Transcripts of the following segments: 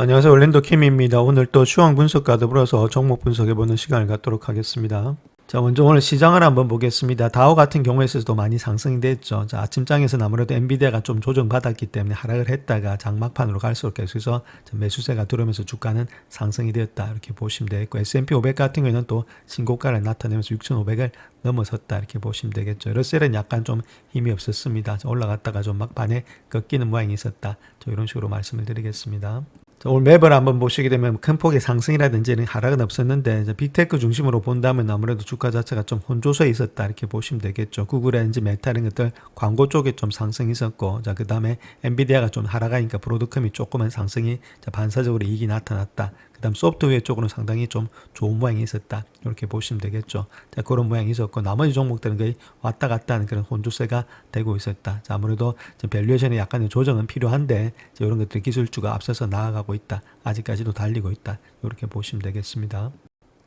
안녕하세요. 올랜도 킴입니다. 오늘 또 시황 분석과 더불어서 종목 분석해보는 시간을 갖도록 하겠습니다. 자, 먼저 오늘 시장을 한번 보겠습니다. 다우 같은 경우에 있어서도 많이 상승이 됐죠. 자, 아침장에서는 아무래도 엔비디아가 좀 조정받았기 때문에 하락을 했다가 장막판으로 갈수록 계속해서 매수세가 들어오면서 주가는 상승이 되었다. 이렇게 보시면 되겠고, S&P 500 같은 경우에는 또 신고가를 나타내면서 6,500을 넘어섰다. 이렇게 보시면 되겠죠. 러셀은 약간 좀 힘이 없었습니다. 자, 올라갔다가 좀 막판에 꺾이는 모양이 있었다. 자, 이런 식으로 말씀을 드리겠습니다. 자, 오늘 맵을 한번 보시게 되면 큰 폭의 상승이라든지 하락은 없었는데 빅테크 중심으로 본다면 아무래도 주가 자체가 좀 혼조소에 있었다 이렇게 보시면 되겠죠. 구글이라든지 메타 이런 것들 광고 쪽에 좀 상승이 있었고, 자, 그 다음에 엔비디아가 좀 하락하니까 브로드컴이 조금은 상승이 반사적으로 이익이 나타났다. 그 다음 소프트웨어 쪽으로는 상당히 좀 좋은 모양이 있었다. 이렇게 보시면 되겠죠. 자, 그런 모양이 있었고, 나머지 종목들은 거의 왔다 갔다 하는 그런 혼조세가 되고 있었다. 자, 아무래도 밸류에이션에 약간의 조정은 필요한데, 이런 것들 기술주가 앞서서 나아가고 있다. 아직까지도 달리고 있다. 이렇게 보시면 되겠습니다.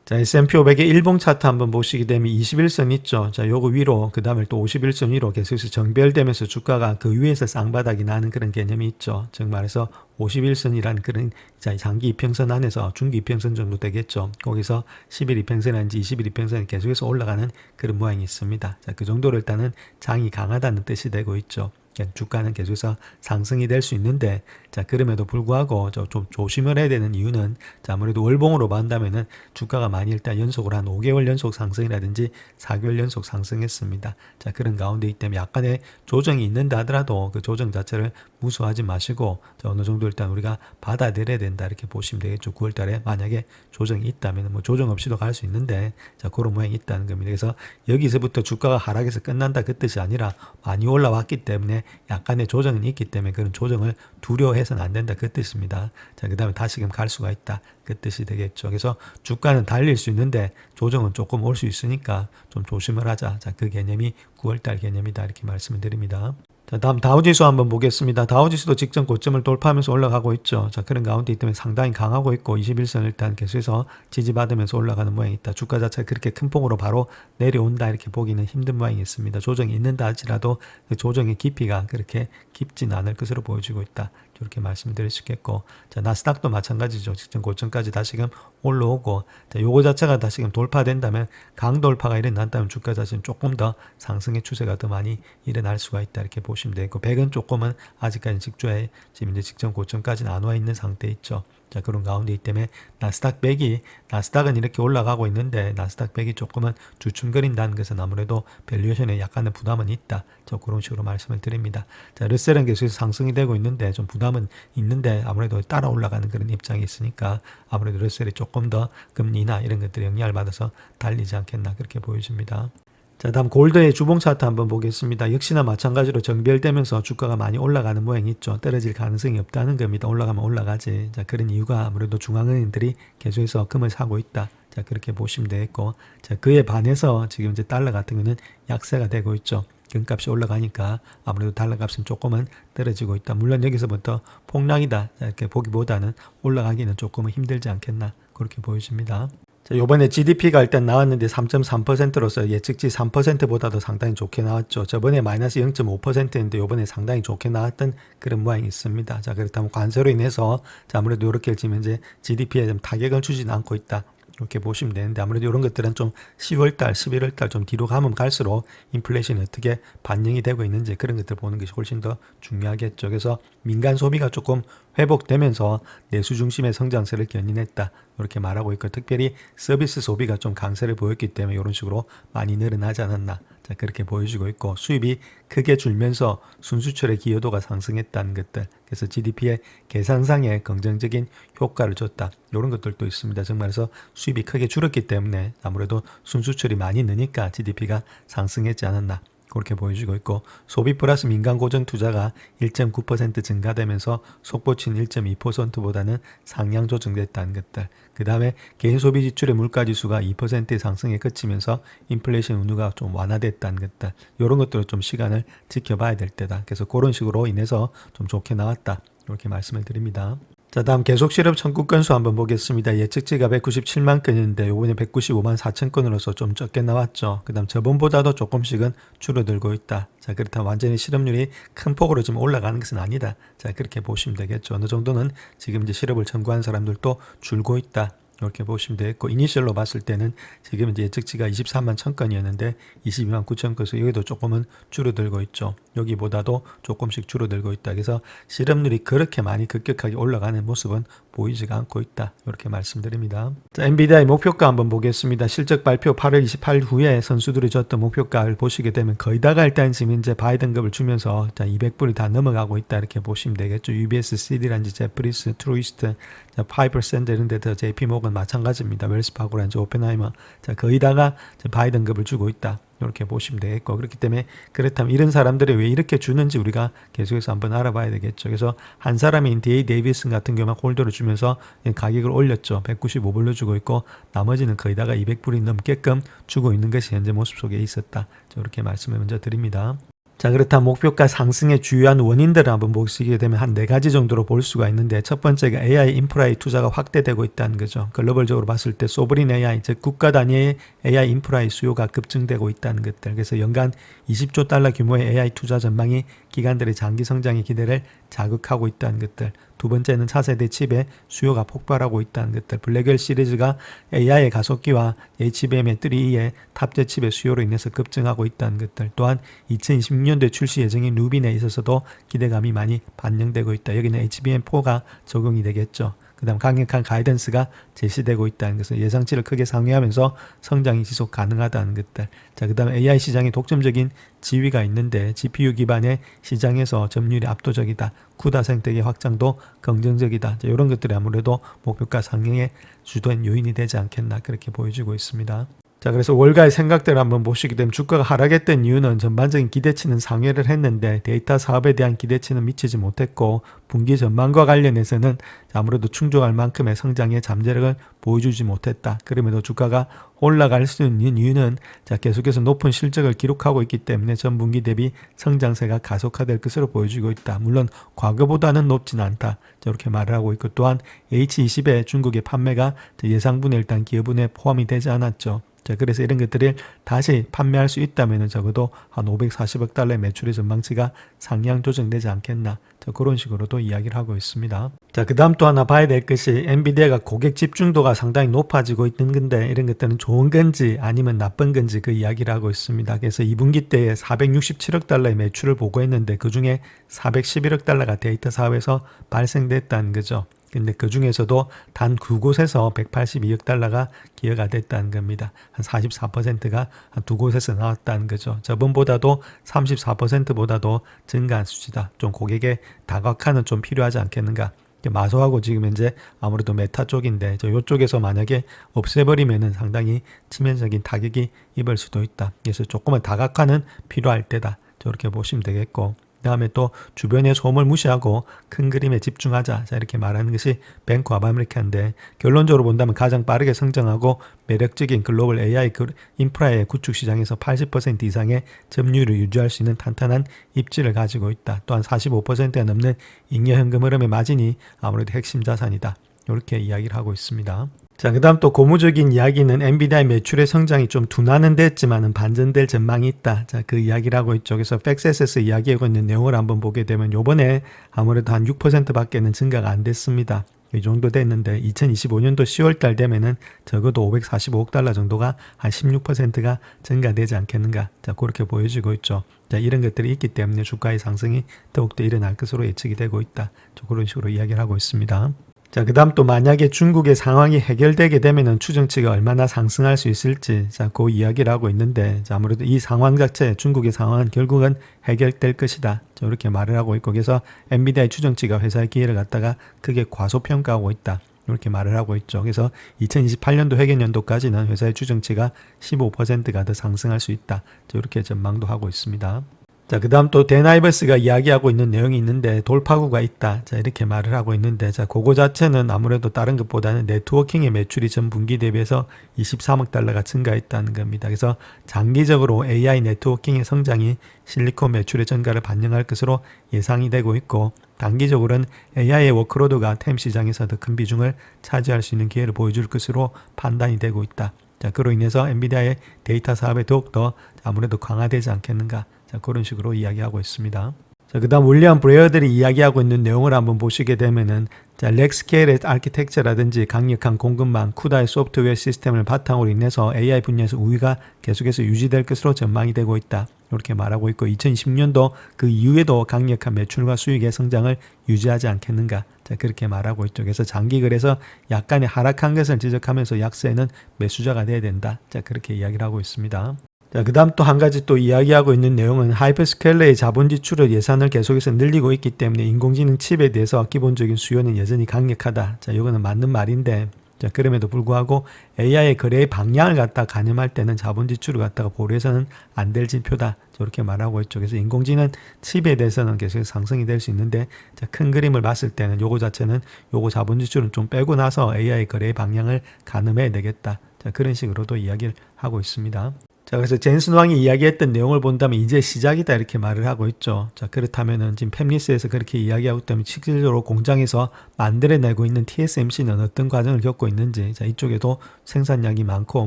자, S&P 500의 일봉 차트 한번 보시게 되면 21선 있죠. 자, 요거 위로, 그 다음에 또 51선 위로 계속해서 정별되면서 주가가 그 위에서 쌍바닥이 나는 그런 개념이 있죠. 즉 말해서 51선이라는 그런 장기 이평선 안에서 중기 이평선 정도 되겠죠. 거기서 10일 이평선인지 20일 이평선이 계속해서 올라가는 그런 모양이 있습니다. 자, 그 정도로 일단은 장이 강하다는 뜻이 되고 있죠. 주가는 계속해서 상승이 될 수 있는데, 자, 그럼에도 불구하고 좀 조심을 해야 되는 이유는, 자, 아무래도 월봉으로 본다면은 주가가 많이 일단 연속으로 한 5개월 연속 상승이라든지 4개월 연속 상승했습니다. 자, 그런 가운데이기 때문에 약간의 조정이 있는다 하더라도 그 조정 자체를 무수하지 마시고, 자, 어느 정도 일단 우리가 받아들여야 된다 이렇게 보시면 되겠죠. 9월 달에 만약에 조정이 있다면 뭐 조정 없이도 갈 수 있는데, 자, 그런 모양이 있다는 겁니다. 그래서 여기서부터 주가가 하락해서 끝난다 그 뜻이 아니라 많이 올라왔기 때문에 약간의 조정은 있기 때문에 그런 조정을 두려워해서는 안 된다 그 뜻입니다. 자, 그 다음에 다시금 갈 수가 있다 그 뜻이 되겠죠. 그래서 주가는 달릴 수 있는데 조정은 조금 올 수 있으니까 좀 조심을 하자. 자, 그 개념이 9월달 개념이다 이렇게 말씀을 드립니다. 자, 다음 다우지수 한번 보겠습니다. 다우지수도 직전 고점을 돌파하면서 올라가고 있죠. 자, 그런 가운데 있다면 상당히 강하고 있고 21선 일단 계속해서 지지받으면서 올라가는 모양이 있다. 주가 자체가 그렇게 큰 폭으로 바로 내려온다 이렇게 보기는 힘든 모양이 있습니다. 조정이 있는다 할지라도 그 조정의 깊이가 그렇게 깊진 않을 것으로 보여지고 있다. 이렇게 말씀을 드릴 수 있겠고, 자, 나스닥도 마찬가지죠. 직전 고점까지 다시금 올라오고, 자, 요거 자체가 다시금 돌파된다면 강돌파가 일어난다면 주가 자체는 조금 더 상승의 추세가 더 많이 일어날 수가 있다 이렇게 보시면 되고, 100은 조금은 아직까지 직조에 지금 이제 직전 고점까지는 안 와 있는 상태 있죠. 자, 그런 가운데 때문에 나스닥은 이렇게 올라가고 있는데 나스닥 100이 조금은 주춤거린다는 것은 아무래도 밸류에이션에 약간의 부담은 있다. 저 그런 식으로 말씀을 드립니다. 자, 르셀은 계속해서 상승이 되고 있는데 좀 부담은 있는데 아무래도 따라 올라가는 그런 입장이 있으니까 아무래도 르셀이 조금 더 금리나 이런 것들이 영향을 받아서 달리지 않겠나 그렇게 보여집니다. 자, 다음 골드의 주봉 차트 한번 보겠습니다. 역시나 마찬가지로 정별되면서 주가가 많이 올라가는 모양이 있죠. 떨어질 가능성이 없다는 겁니다. 올라가면 올라가지. 자, 그런 이유가 아무래도 중앙은행들이 계속해서 금을 사고 있다. 자, 그렇게 보시면 되겠고, 자, 그에 반해서 지금 이제 달러 같은 경우는 약세가 되고 있죠. 금값이 올라가니까 아무래도 달러 값은 조금은 떨어지고 있다. 물론 여기서부터 폭락이다. 자, 이렇게 보기보다는 올라가기는 조금은 힘들지 않겠나 그렇게 보여집니다. 자, 요번에 GDP가 일단 나왔는데 3.3%로서 예측치 3%보다도 상당히 좋게 나왔죠. 저번에 마이너스 0.5%인데 요번에 상당히 좋게 나왔던 그런 모양이 있습니다. 자, 그렇다면 관세로 인해서 자, 아무래도 이렇게 지금 이제 GDP에 좀 타격을 주지는 않고 있다. 이렇게 보시면 되는데 아무래도 이런 것들은 좀 10월달, 11월달 좀 뒤로 가면 갈수록 인플레이션이 어떻게 반영이 되고 있는지 그런 것들 보는 것이 훨씬 더 중요하겠죠. 그래서 민간 소비가 조금 회복되면서 내수 중심의 성장세를 견인했다. 이렇게 말하고 있고 특별히 서비스 소비가 좀 강세를 보였기 때문에 이런 식으로 많이 늘어나지 않았나. 자, 그렇게 보여지고 있고 수입이 크게 줄면서 순수출의 기여도가 상승했다는 것들. 그래서 GDP의 계산상에 긍정적인 효과를 줬다. 이런 것들도 있습니다. 정말에서 수입이 크게 줄었기 때문에 아무래도 순수출이 많이 느니까 GDP가 상승했지 않았나. 그렇게 보여지고 있고 소비 플러스 민간 고정 투자가 1.9% 증가되면서 속보친 1.2%보다는 상향 조정됐다는 것들. 그 다음에 개인 소비 지출의 물가지수가 2%의 상승에 그치면서 인플레이션 운유가 좀 완화됐다는 것들. 이런 것들을 좀 시간을 지켜봐야 될 때다. 그래서 그런 식으로 인해서 좀 좋게 나왔다. 이렇게 말씀을 드립니다. 자, 다음 계속 실업 청구 건수 한번 보겠습니다. 예측치가 197만 건인데 요번에 195만 4천 건으로서 좀 적게 나왔죠. 그 다음 저번보다도 조금씩은 줄어들고 있다. 자, 그렇다면 완전히 실업률이 큰 폭으로 지금 올라가는 것은 아니다. 자, 그렇게 보시면 되겠죠. 어느 정도는 지금 이제 실업을 청구한 사람들도 줄고 있다. 이렇게 보시면 되겠고, 이니셜로 봤을 때는 지금 이제 예측치가 23만 1천 건이었는데 22만 9천 건에서 여기도 조금은 줄어들고 있죠. 여기보다도 조금씩 줄어들고 있다. 그래서 실업률이 그렇게 많이 급격하게 올라가는 모습은 보이지가 않고 있다. 이렇게 말씀드립니다. 자, 엔비디아의 목표가 한번 보겠습니다. 실적 발표 8월 28일 후에 선수들이 줬던 목표가를 보시게 되면 거의 다가 일단 지금 이제 바이든급을 주면서 자, 200불이 다 넘어가고 있다. 이렇게 보시면 되겠죠. UBS, CD라든지 제프리스, 트루이스트, 자, 파이퍼 샌드 이런 데서 JP 모건 마찬가지입니다. 웰스파고라든지 오펜하이머. 자, 거의 다가 바이든급을 주고 있다. 이렇게 보시면 되겠고, 그렇기 때문에 그렇다면 이런 사람들이 왜 이렇게 주는지 우리가 계속해서 한번 알아봐야 되겠죠. 그래서 한 사람인 D.A. 데이비슨 같은 경우는 홀더를 주면서 가격을 올렸죠. 195불로 주고 있고 나머지는 거의 다가 200불이 넘게끔 주고 있는 것이 현재 모습 속에 있었다. 이렇게 말씀을 먼저 드립니다. 자, 그렇다면 목표가 상승의 주요한 원인들을 한번 보시게 되면 한 4가지 정도로 볼 수가 있는데, 첫 번째가 AI 인프라의 투자가 확대되고 있다는 거죠. 글로벌적으로 봤을 때 소브린 AI, 즉 국가 단위의 AI 인프라의 수요가 급증되고 있다는 것들. 그래서 연간 20조 달러 규모의 AI 투자 전망이 기관들의 장기 성장의 기대를 자극하고 있다는 것들. 두 번째는 차세대 칩의 수요가 폭발하고 있다는 것들. 블랙웰 시리즈가 AI의 가속기와 HBM의 3E의 탑재 칩의 수요로 인해서 급증하고 있다는 것들. 또한 2026년도에 출시 예정인 루빈에 있어서도 기대감이 많이 반영되고 있다. 여기는 HBM4가 적용이 되겠죠. 그 다음 강력한 가이던스가 제시되고 있다는 것은 예상치를 크게 상회하면서 성장이 지속 가능하다는 것들. 자, 그 다음 AI 시장에 독점적인 지위가 있는데 GPU 기반의 시장에서 점유율이 압도적이다. 쿠다 생태계 확장도 긍정적이다. 자, 이런 것들이 아무래도 목표가 상승의 주된 요인이 되지 않겠나 그렇게 보여지고 있습니다. 자, 그래서 월가의 생각들을 한번 보시게 되면 주가가 하락했던 이유는 전반적인 기대치는 상회를 했는데 데이터 사업에 대한 기대치는 미치지 못했고, 분기 전망과 관련해서는 아무래도 충족할 만큼의 성장의 잠재력을 보여주지 못했다. 그럼에도 주가가 올라갈 수 있는 이유는 자, 계속해서 높은 실적을 기록하고 있기 때문에 전 분기 대비 성장세가 가속화될 것으로 보여지고 있다. 물론 과거보다는 높지는 않다. 이렇게 말을 하고 있고, 또한 H20의 중국의 판매가 예상분에 일단 기여분에 포함이 되지 않았죠. 자, 그래서 이런 것들을 다시 판매할 수 있다면 적어도 한 540억 달러의 매출의 전망치가 상향 조정되지 않겠나. 자, 그런 식으로도 이야기를 하고 있습니다. 자, 그 다음 또 하나 봐야 될 것이 엔비디아가 고객 집중도가 상당히 높아지고 있는 건데, 이런 것들은 좋은 건지 아니면 나쁜 건지 그 이야기를 하고 있습니다. 그래서 2분기 때에 467억 달러의 매출을 보고했는데 그 중에 411억 달러가 데이터 사업에서 발생됐다는 거죠. 근데 그 중에서도 단 9곳에서 182억 달러가 기여가 됐다는 겁니다. 한 44%가 한 2곳에서 나왔다는 거죠. 저번보다도 34%보다도 증가한 수치다. 좀 고객의 다각화는 좀 필요하지 않겠는가. 마소하고 지금 현재 아무래도 메타 쪽인데 이쪽에서 만약에 없애버리면은 상당히 치명적인 타격이 입을 수도 있다. 그래서 조금은 다각화는 필요할 때다. 저렇게 보시면 되겠고, 그 다음에 또 주변의 소음을 무시하고 큰 그림에 집중하자. 자, 이렇게 말하는 것이 뱅크 오브 아메리카인데, 결론적으로 본다면 가장 빠르게 성장하고 매력적인 글로벌 AI 인프라의 구축 시장에서 80% 이상의 점유율을 유지할 수 있는 탄탄한 입지를 가지고 있다. 또한 45%가 넘는 잉여 현금 흐름의 마진이 아무래도 핵심 자산이다. 이렇게 이야기를 하고 있습니다. 자, 그 다음 또 고무적인 이야기는 엔비디아의 매출의 성장이 좀 둔화는 됐지만은 반전될 전망이 있다. 자, 그 이야기를 하고 있죠. 그래서 팩스에서 이야기하고 있는 내용을 한번 보게 되면 요번에 아무래도 한 6% 밖에는 증가가 안 됐습니다. 이 정도 됐는데 2025년도 10월 달 되면은 적어도 545억 달러 정도가 한 16%가 증가되지 않겠는가. 자, 그렇게 보여지고 있죠. 자, 이런 것들이 있기 때문에 주가의 상승이 더욱더 일어날 것으로 예측이 되고 있다. 그런 식으로 이야기를 하고 있습니다. 자, 그 다음 또 만약에 중국의 상황이 해결되게 되면은 추정치가 얼마나 상승할 수 있을지, 자, 그 이야기를 하고 있는데, 자, 아무래도 이 상황 자체, 중국의 상황은 결국은 해결될 것이다. 자, 이렇게 말을 하고 있고, 그래서 엔비디아의 추정치가 회사의 기회를 갖다가 크게 과소평가하고 있다. 이렇게 말을 하고 있죠. 그래서 2028년도 회계연도까지는 회사의 추정치가 15%가 더 상승할 수 있다. 자, 이렇게 전망도 하고 있습니다. 자, 그 다음 또 데나이버스가 이야기하고 있는 내용이 있는데, 돌파구가 있다. 자, 이렇게 말을 하고 있는데, 자, 그거 자체는 아무래도 다른 것보다는 네트워킹의 매출이 전 분기 대비해서 23억 달러가 증가했다는 겁니다. 그래서 장기적으로 AI 네트워킹의 성장이 실리콘 매출의 증가를 반영할 것으로 예상이 되고 있고, 단기적으로는 AI의 워크로드가 템 시장에서 더 큰 비중을 차지할 수 있는 기회를 보여줄 것으로 판단이 되고 있다. 자, 그로 인해서 엔비디아의 데이터 사업에 더욱더 아무래도 강화되지 않겠는가. 자, 그런 식으로 이야기하고 있습니다. 자, 그 다음 윌리엄 브레어들이 이야기하고 있는 내용을 한번 보시게 되면은, 자, 렉스케일의 아키텍처라든지 강력한 공급망, 쿠다의 소프트웨어 시스템을 바탕으로 인해서 AI 분야에서 우위가 계속해서 유지될 것으로 전망이 되고 있다. 이렇게 말하고 있고, 2020년도 그 이후에도 강력한 매출과 수익의 성장을 유지하지 않겠는가. 자, 그렇게 말하고 있죠. 그래서 장기 거래에서 약간의 하락한 것을 지적하면서 약세는 매수자가 돼야 된다. 자, 그렇게 이야기를 하고 있습니다. 자, 그 다음 또 한 가지 또 이야기하고 있는 내용은 하이퍼스케일러의 자본 지출을 예산을 계속해서 늘리고 있기 때문에 인공지능 칩에 대해서 기본적인 수요는 여전히 강력하다. 자, 이거는 맞는 말인데, 자, 그럼에도 불구하고 AI의 거래의 방향을 갖다 가늠할 때는 자본 지출을 갖다가 보류해서는 안 될 지표다. 저렇게 말하고 있죠. 그래서 인공지능 칩에 대해서는 계속 상승이 될 수 있는데, 자, 큰 그림을 봤을 때는 요거 자체는 요거 자본 지출은 좀 빼고 나서 AI 거래의 방향을 가늠해야 되겠다. 자, 그런 식으로도 이야기를 하고 있습니다. 자, 그래서 젠슨 왕이 이야기했던 내용을 본다면 이제 시작이다 이렇게 말을 하고 있죠. 자, 그렇다면은 지금 팹리스에서 그렇게 이야기하고 있다면 실질적으로 공장에서 만들어내고 있는 TSMC는 어떤 과정을 겪고 있는지, 자, 이쪽에도 생산량이 많고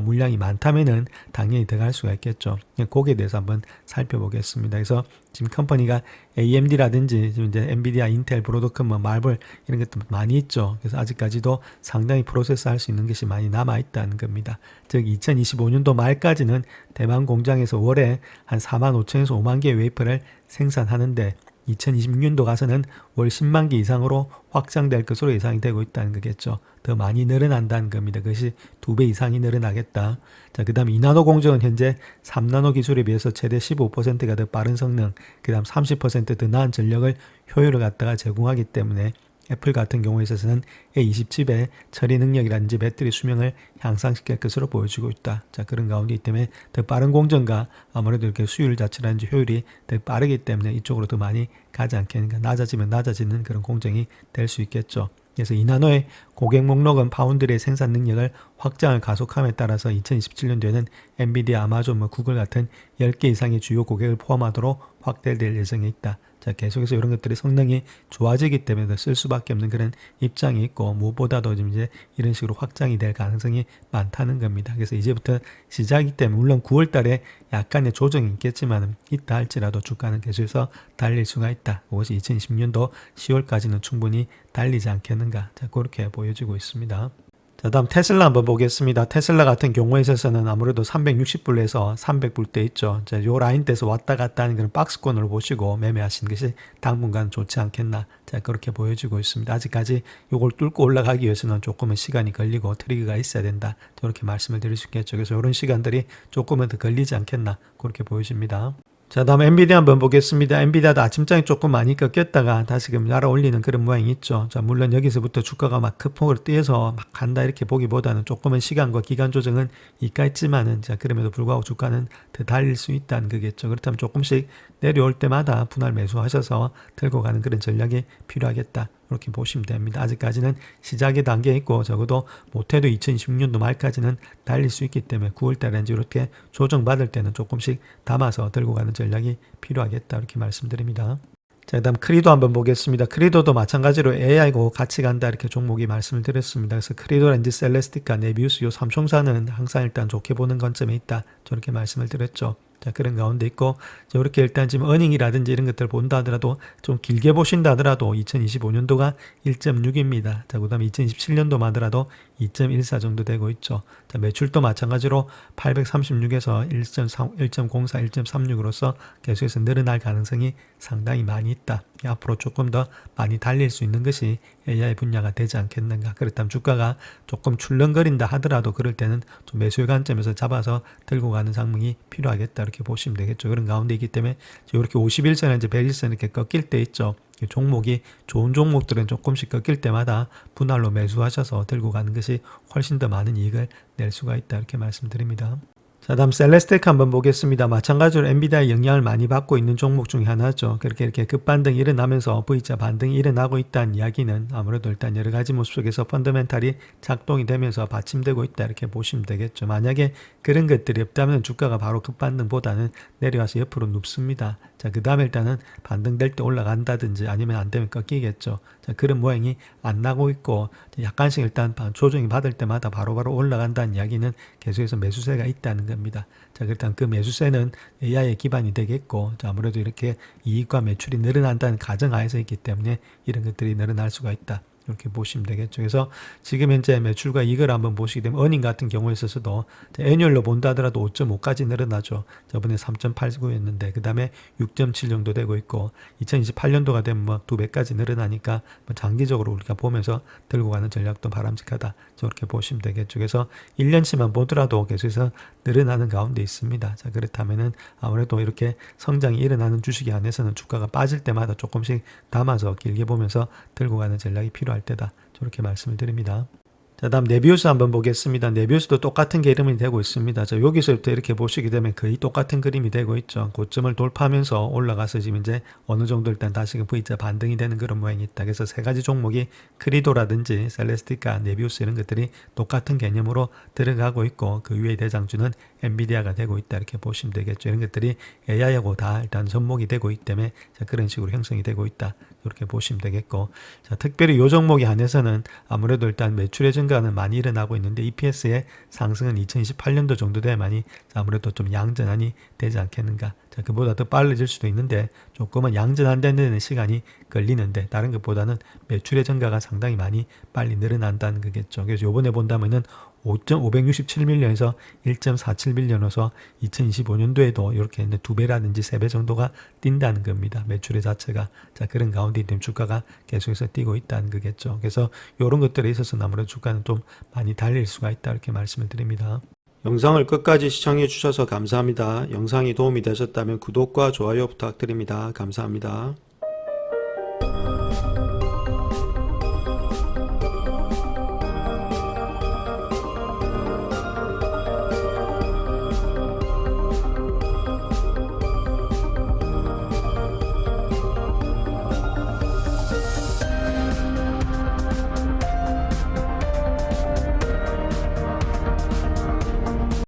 물량이 많다면은 당연히 들어갈 수가 있겠죠. 거기에 대해서 한번 살펴보겠습니다. 그래서 지금 컴퍼니가 AMD라든지 지금 이제 엔비디아, 인텔, 브로드컴, 말벌 이런 것도 많이 있죠. 그래서 아직까지도 상당히 프로세스 할 수 있는 것이 많이 남아 있다는 겁니다. 즉 2025년도 말까지는 대만 공장에서 월에 한 4만 5천에서 5만 개의 웨이퍼를 생산하는데 2026년도 가서는 월 10만 개 이상으로 확장될 것으로 예상이 되고 있다는 거겠죠. 더 많이 늘어난다는 겁니다. 그것이 2배 이상이 늘어나겠다. 자, 그 다음 2나노 공정은 현재 3나노 기술에 비해서 최대 15%가 더 빠른 성능, 그 다음 30% 더 나은 전력을 효율을 갖다가 제공하기 때문에 애플 같은 경우에 있어서는 A20칩의 처리 능력이라든지 배터리 수명을 향상시킬 것으로 보여지고 있다. 자, 그런 가운데 때문에 더 빠른 공정과 아무래도 이렇게 수율 자체라든지 효율이 더 빠르기 때문에 이쪽으로 더 많이 가지 않겠는가. 낮아지면 낮아지는 그런 공정이 될 수 있겠죠. 그래서 2나노의 고객 목록은 파운드리의 생산 능력을 확장을 가속함에 따라서 2027년도에는 엔비디아, 아마존, 구글 같은 10개 이상의 주요 고객을 포함하도록 확대될 예정에 있다. 자, 계속해서 이런 것들이 성능이 좋아지기 때문에 쓸 수밖에 없는 그런 입장이 있고, 무엇보다도 지금 이제 이런 식으로 확장이 될 가능성이 많다는 겁니다. 그래서 이제부터 시작이기 때문에 물론 9월 달에 약간의 조정이 있겠지만 있다 할지라도 주가는 계속해서 달릴 수가 있다. 그것이 2020년도 10월까지는 충분히 달리지 않겠는가. 자, 그렇게 보여지고 있습니다. 자, 다음 테슬라 한번 보겠습니다. 테슬라 같은 경우에 있어서는 아무래도 360불에서 300불대 있죠. 자, 요 라인대에서 왔다 갔다 하는 그런 박스권으로 보시고 매매하시는 것이 당분간 좋지 않겠나. 자, 그렇게 보여지고 있습니다. 아직까지 요걸 뚫고 올라가기 위해서는 조금은 시간이 걸리고 트리거가 있어야 된다. 저렇게 말씀을 드릴 수 있겠죠. 그래서 이런 시간들이 조금은 더 걸리지 않겠나. 그렇게 보여집니다. 자, 다음 엔비디아 한번 보겠습니다. 엔비디아도 아침장이 조금 많이 꺾였다가 다시금 날아올리는 그런 모양이 있죠. 자, 물론 여기서부터 주가가 막 큰 폭을 띄어서 막 간다 이렇게 보기보다는 조금은 시간과 기간 조정은 있겠지만은, 자, 그럼에도 불구하고 주가는 더 달릴 수 있다는 거겠죠. 그렇다면 조금씩 내려올 때마다 분할 매수하셔서 들고 가는 그런 전략이 필요하겠다. 이렇게 보시면 됩니다. 아직까지는 시작의 단계에 있고 적어도 못해도 2026년도 말까지는 달릴 수 있기 때문에 9월달에 이렇게 조정받을 때는 조금씩 담아서 들고 가는 전략이 필요하겠다. 이렇게 말씀드립니다. 자, 그 다음 크리도 한번 보겠습니다. 크리도도 마찬가지로 AI고 같이 간다 이렇게 종목이 말씀을 드렸습니다. 그래서 크리도, 렌즈, 셀레스티카, 네비우스 요 3총사는 항상 일단 좋게 보는 관점에 있다. 저렇게 말씀을 드렸죠. 자, 그런 가운데 있고, 저렇게 일단 지금 어닝이라든지 이런 것들 본다 하더라도 좀 길게 보신다 하더라도 2025년도가 1.6입니다. 자, 그 다음에 2027년도만 하더라도 2.14 정도 되고 있죠. 자, 매출도 마찬가지로 836에서 1.04, 1.36으로서 계속해서 늘어날 가능성이 상당히 많이 있다. 앞으로 조금 더 많이 달릴 수 있는 것이 AI 분야가 되지 않겠는가. 그렇다면 주가가 조금 출렁거린다 하더라도 그럴 때는 좀 매수의 관점에서 잡아서 들고 가는 상황이 필요하겠다. 이렇게 보시면 되겠죠. 그런 가운데 있기 때문에 이렇게 51선, 이제 101선 이렇게 꺾일 때 있죠. 종목이 좋은 종목들은 조금씩 꺾일 때마다 분할로 매수하셔서 들고 가는 것이 훨씬 더 많은 이익을 낼 수가 있다. 이렇게 말씀드립니다. 자, 다음 셀레스테크 한번 보겠습니다. 마찬가지로 엔비디아의 영향을 많이 받고 있는 종목 중에 하나죠. 그렇게 이렇게 급반등이 일어나면서 V자 반등이 일어나고 있다는 이야기는 아무래도 일단 여러 가지 모습 속에서 펀더멘탈이 작동이 되면서 받침되고 있다 이렇게 보시면 되겠죠. 만약에 그런 것들이 없다면 주가가 바로 급반등보다는 내려와서 옆으로 눕습니다. 자, 그 다음에 일단은 반등될 때 올라간다든지 아니면 안 되면 꺾이겠죠. 자, 그런 모양이 안 나고 있고 약간씩 일단 조정이 받을 때마다 바로바로 올라간다는 이야기는 계속해서 매수세가 있다는 겁니다. 자, 일단 그 매수세는 AI의 기반이 되겠고, 자, 아무래도 이렇게 이익과 매출이 늘어난다는 가정하에서 있기 때문에 이런 것들이 늘어날 수가 있다. 이렇게 보시면 되겠죠. 그래서 지금 현재 매출과 이익을 한번 보시게 되면 어닝 같은 경우에 있어서도 애뉴얼로 본다 하더라도 5.5까지 늘어나죠. 저번에 3.89였는데 그 다음에 6.7 정도 되고 있고 2028년도가 되면 뭐 2배까지 늘어나니까 뭐 장기적으로 우리가 보면서 들고 가는 전략도 바람직하다. 저렇게 보시면 되겠죠. 그래서 1년치만 보더라도 계속해서 늘어나는 가운데 있습니다. 자, 그렇다면은 아무래도 이렇게 성장이 일어나는 주식이 안에서는 주가가 빠질 때마다 조금씩 담아서 길게 보면서 들고 가는 전략이 필요할 때다. 저렇게 말씀을 드립니다. 자, 다음 네비우스 한번 보겠습니다. 네비우스도 똑같은 그림이 되고 있습니다. 자, 여기서부터 이렇게 보시게 되면 거의 똑같은 그림이 되고 있죠. 고점을 돌파하면서 올라가서 지금 이제 어느 정도 일단 다시금 V자 반등이 되는 그런 모양이 있다. 그래서 세 가지 종목이 크리도라든지 셀레스티카, 네비우스 이런 것들이 똑같은 개념으로 들어가고 있고 그 위에 대장주는 엔비디아가 되고 있다. 이렇게 보시면 되겠죠. 이런 것들이 AI하고 다 일단 접목이 되고 있기 때문에 자, 그런 식으로 형성이 되고 있다. 이렇게 보시면 되겠고, 자, 특별히 이 종목에 한해서는 아무래도 일단 매출의 증가는 많이 일어나고 있는데 EPS의 상승은 2028년도 정도 돼야만이 아무래도 좀 양전환이 되지 않겠는가. 자, 그보다 더 빨라질 수도 있는데 조금은 양전 안 되는 시간이 걸리는데 다른 것보다는 매출의 증가가 상당히 많이 빨리 늘어난다는 거겠죠. 그래서 요번에 본다면은 567밀리언에서 1.47밀리언에서 2025년도에도 이렇게 2배라든지 3배 정도가 뛴다는 겁니다. 매출의 자체가. 자, 그런 가운데 있는 주가가 계속해서 뛰고 있다는 거겠죠. 그래서 이런 것들에 있어서 아무래도 주가는 좀 많이 달릴 수가 있다 이렇게 말씀을 드립니다. 영상을 끝까지 시청해 주셔서 감사합니다. 영상이 도움이 되셨다면 구독과 좋아요 부탁드립니다. 감사합니다.